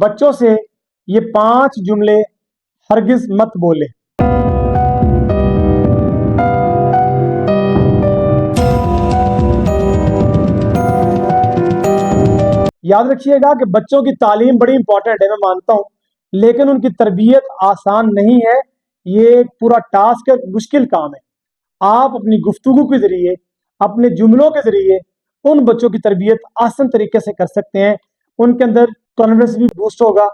بچوں سے یہ 5 جملے ہرگز مت بولے۔ یاد رکھیے گا کہ بچوں کی تعلیم بڑی امپورٹنٹ ہے، میں مانتا ہوں، لیکن ان کی تربیت آسان نہیں ہے۔ یہ ایک پورا ٹاسک ہے، مشکل کام ہے۔ آپ اپنی گفتگو کے ذریعے، اپنے جملوں کے ذریعے ان بچوں کی تربیت آسان طریقے سے کر سکتے ہیں۔ ان کے اندر کانفیڈنس بھی بوسٹ ہوگا۔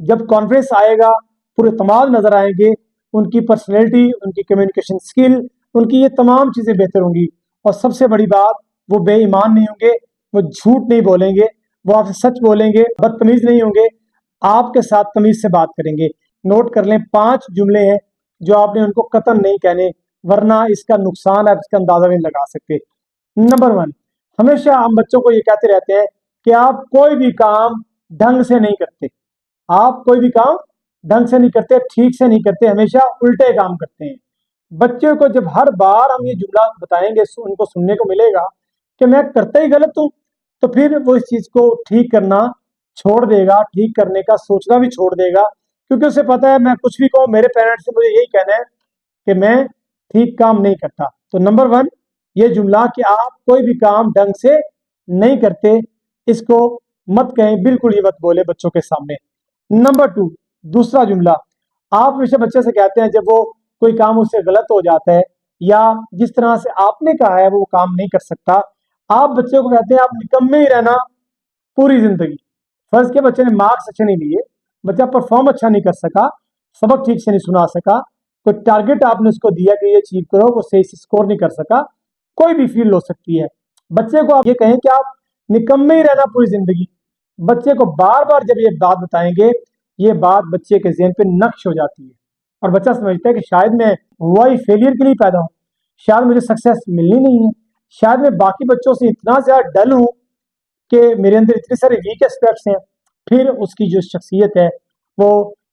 جب کانفیڈنس آئے گا، پورے اعتماد نظر آئیں گے، ان کی پرسنالٹی، ان کی کمیونیکیشن سکل، ان کی یہ تمام چیزیں بہتر ہوں گی۔ اور سب سے بڑی بات، وہ بے ایمان نہیں ہوں گے، وہ جھوٹ نہیں بولیں گے، وہ آپ سے سچ بولیں گے، بدتمیز نہیں ہوں گے، آپ کے ساتھ تمیز سے بات کریں گے۔ نوٹ کر لیں، 5 جملے ہیں جو آپ نے ان کو قطعاً نہیں کہنے، ورنہ اس کا نقصان آپ اس کا اندازہ نہیں لگا سکتے۔ نمبر 1، ہمیشہ ہم بچوں کو یہ کہتے رہتے ہیں کہ آپ کوئی بھی کام ڈھنگ سے نہیں کرتے، آپ کوئی بھی کام ڈھنگ سے نہیں کرتے، ٹھیک سے نہیں کرتے، ہمیشہ الٹے کام کرتے ہیں۔ بچے کو جب ہر بار ہم یہ جملہ بتائیں گے، ان کو سننے کو ملے گا کہ میں کرتا ہی غلط ہوں، تو پھر وہ اس چیز کو ٹھیک کرنا چھوڑ دے گا، ٹھیک کرنے کا سوچنا بھی چھوڑ دے گا، کیونکہ اسے پتا ہے میں کچھ بھی کہوں، میرے پیرنٹس سے مجھے یہی کہنا ہے کہ میں ٹھیک کام نہیں کرتا۔ تو نمبر 1، یہ جملہ کہ آپ کوئی بھی کام ڈھنگ سے نہیں کرتے، اس کو مت کہیں، بالکل یہ مت بولے بچوں کے سامنے۔ نمبر 2، دوسرا جملہ، آپ ہمیشہ بچے سے کہتے ہیں جب وہ کوئی کام اس سے غلط ہو جاتا ہے یا جس طرح سے آپ نے کہا ہے وہ کام نہیں کر سکتا، آپ بچے کو کہتے ہیں آپ نکمے ہی رہنا پوری زندگی۔ فرض کے بچے نے مارکس اچھے نہیں لیے، بچہ پرفارم اچھا نہیں کر سکا، سبق ٹھیک سے نہیں سنا سکا، کوئی ٹارگٹ آپ نے اس کو دیا کہ یہ اچیو کرو، وہ صحیح سے اسکور نہیں کر سکا، کوئی بھی فیلڈ ہو سکتی ہے۔ بچے کو آپ یہ کہیں کہ آپ نکمے ہی رہنا پوری زندگی، بچے کو بار بار جب یہ بات بتائیں گے، یہ بات بچے کے ذہن پہ نقش ہو جاتی ہے، اور بچہ سمجھتا ہے کہ شاید میں وہی فیلئر کے لیے پیدا ہوں، شاید مجھے سکسیس ملنی نہیں ہے، شاید میں باقی بچوں سے اتنا زیادہ ڈل ہوں کہ میرے اندر اتنے سارے ویک اسپیکٹس ہیں۔ پھر اس کی جو شخصیت ہے وہ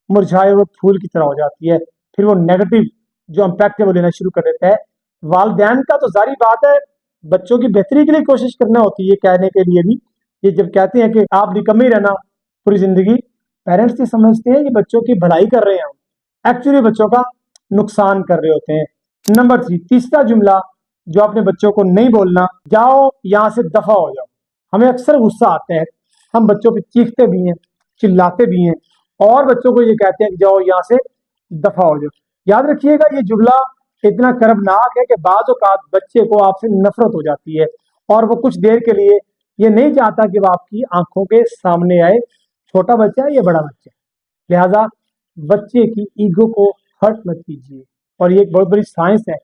مرجھائے ہوئے پھول کی طرح ہو جاتی ہے، پھر وہ نیگیٹو جو امپیکٹ ہے وہ لینا شروع کر دیتا ہے۔ والدین کا تو ظاہری بات ہے بچوں کی بہتری کے لیے کوشش کرنا ہوتی ہے، کہنے کے لیے بھی، یہ جب کہتے ہیں کہ آپ نکمے رہنا پوری زندگی، پیرنٹس یہ سمجھتے ہیں کہ بچوں کی بھلائی کر رہے ہیں، ایکچولی بچوں کا نقصان کر رہے ہوتے ہیں۔ نمبر 3، تیسرا جملہ جو اپنے بچوں کو نہیں بولنا، جاؤ یہاں سے دفع ہو جاؤ۔ ہمیں اکثر غصہ آتا ہے، ہم بچوں پہ چیختے بھی ہیں، چلاتے بھی ہیں، اور بچوں کو یہ کہتے ہیں کہ جاؤ یہاں سے دفع ہو جاؤ۔ یاد رکھیے گا یہ جملہ اتنا کربناک ہے کہ بعض اوقات بچے کو آپ سے نفرت ہو جاتی ہے، اور وہ کچھ دیر کے لیے یہ نہیں چاہتا کہ وہ آپ کی آنکھوں کے سامنے آئے، چھوٹا بچہ ہے یا بڑا بچہ ہے، لہذا بچے کی ایگو کو ہرٹ مت کیجیے۔ اور یہ ایک بہت بڑی سائنس ہے،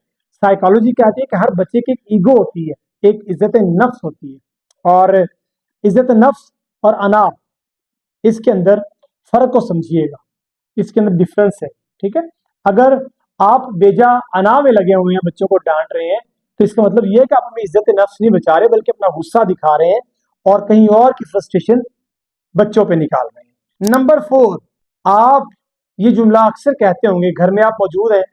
سائیکالوجی کہتی ہے کہ ہر بچے کی ایک ایگو ہوتی ہے، ایک عزت نفس ہوتی ہے، اور عزت نفس اور انا، اس کے اندر فرق کو سمجھیے گا، اس کے اندر ڈفرنس ہے، ٹھیک ہے۔ اگر آپ بیجا انا میں لگے ہوئے ہیں، بچوں کو ڈانٹ رہے ہیں، تو اس کا مطلب یہ ہے کہ آپ اپنی عزت نفس نہیں بچا رہے، بلکہ اپنا غصہ دکھا رہے ہیں اور کہیں اور کی فرسٹریشن بچوں پہ نکال رہے ہیں۔ نمبر 4، آپ یہ جملہ اکثر کہتے ہوں گے، گھر میں آپ موجود ہیں،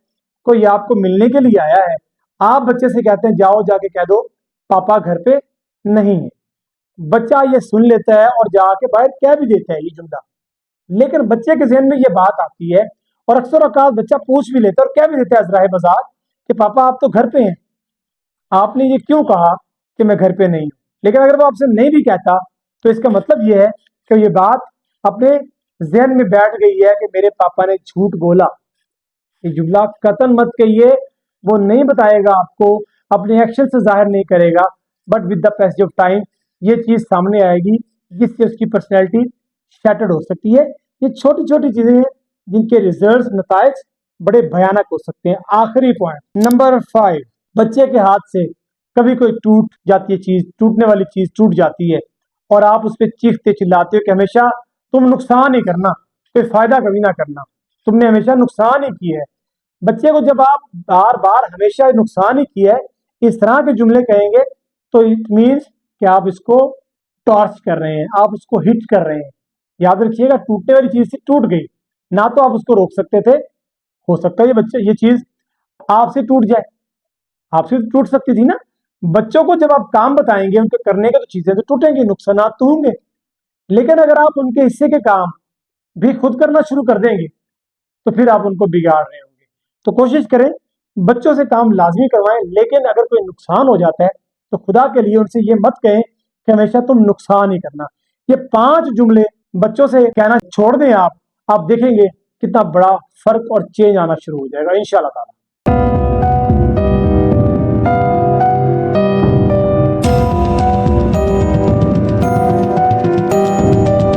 کوئی آپ کو ملنے کے لیے آیا ہے، آپ بچے سے کہتے ہیں جاؤ جا کے کہہ دو پاپا گھر پہ نہیں ہے۔ بچہ یہ سن لیتا ہے اور جا کے باہر کہہ بھی دیتا ہے یہ جملہ، لیکن بچے کے ذہن میں یہ بات آتی ہے، اور اکثر اوقات بچہ پوچھ بھی لیتا ہے اور کہہ بھی دیتا ہے ازراہ مزاج کہ پاپا آپ تو گھر پہ ہیں، آپ نے یہ کیوں کہا کہ میں گھر پہ نہیں ہوں؟ لیکن اگر وہ آپ سے نہیں بھی کہتا تو اس کا مطلب یہ ہے کہ یہ بات اپنے ذہن میں بیٹھ گئی ہے کہ میرے پاپا نے جھوٹ بولا۔ یہ جملہ قطعاً مت کہیے، وہ نہیں بتائے گا آپ کو، اپنے ایکشن سے ظاہر نہیں کرے گا، but with the passage of time یہ چیز سامنے آئے گی، جس سے اس کی پرسنالٹی شیٹرڈ ہو سکتی ہے۔ یہ چھوٹی چھوٹی چیزیں ہیں جن کے ریزلٹس، نتائج بڑے بھیانک ہو سکتے ہیں۔ آخری پوائنٹ نمبر 5، بچے کے ہاتھ سے کبھی کوئی ٹوٹ جاتی ہے چیز، ٹوٹنے والی چیز ٹوٹ جاتی ہے، اور آپ اس پہ چیختے چلاتے ہو کہ ہمیشہ تم نقصان ہی کرنا، کوئی فائدہ کبھی نہ کرنا، تم نے ہمیشہ نقصان ہی کیا ہے۔ بچے کو جب آپ بار بار ہمیشہ نقصان ہی کیا ہے اس طرح کے جملے کہیں گے، تو اٹ مینس کہ آپ اس کو ٹارچ کر رہے ہیں، آپ اس کو ہٹ کر رہے ہیں۔ یاد رکھیے گا، ٹوٹنے والی چیز سے ٹوٹ گئی، نہ تو آپ اس کو روک سکتے تھے، ہو سکتا ہے یہ چیز آپ سے ٹوٹ جائے، آپ سے ٹوٹ سکتی تھی نا۔ بچوں کو جب آپ کام بتائیں گے، ان کے کرنے کے، تو چیزیں تو ٹوٹیں گی، نقصانات تو ہوں گے، لیکن اگر آپ ان کے حصے کے کام بھی خود کرنا شروع کر دیں گے تو پھر آپ ان کو بگاڑ رہے ہوں گے. تو کوشش کریں بچوں سے کام لازمی کروائیں، لیکن اگر کوئی نقصان ہو جاتا ہے تو خدا کے لیے ان سے یہ مت کہیں کہ ہمیشہ تم نقصان ہی کرنا. یہ 5 جملے بچوں سے کہنا چھوڑ دیں آپ دیکھیں گے کتنا بڑا فرق اور چینج آنا شروع ہو جائے گا انشاءاللہ تعالی.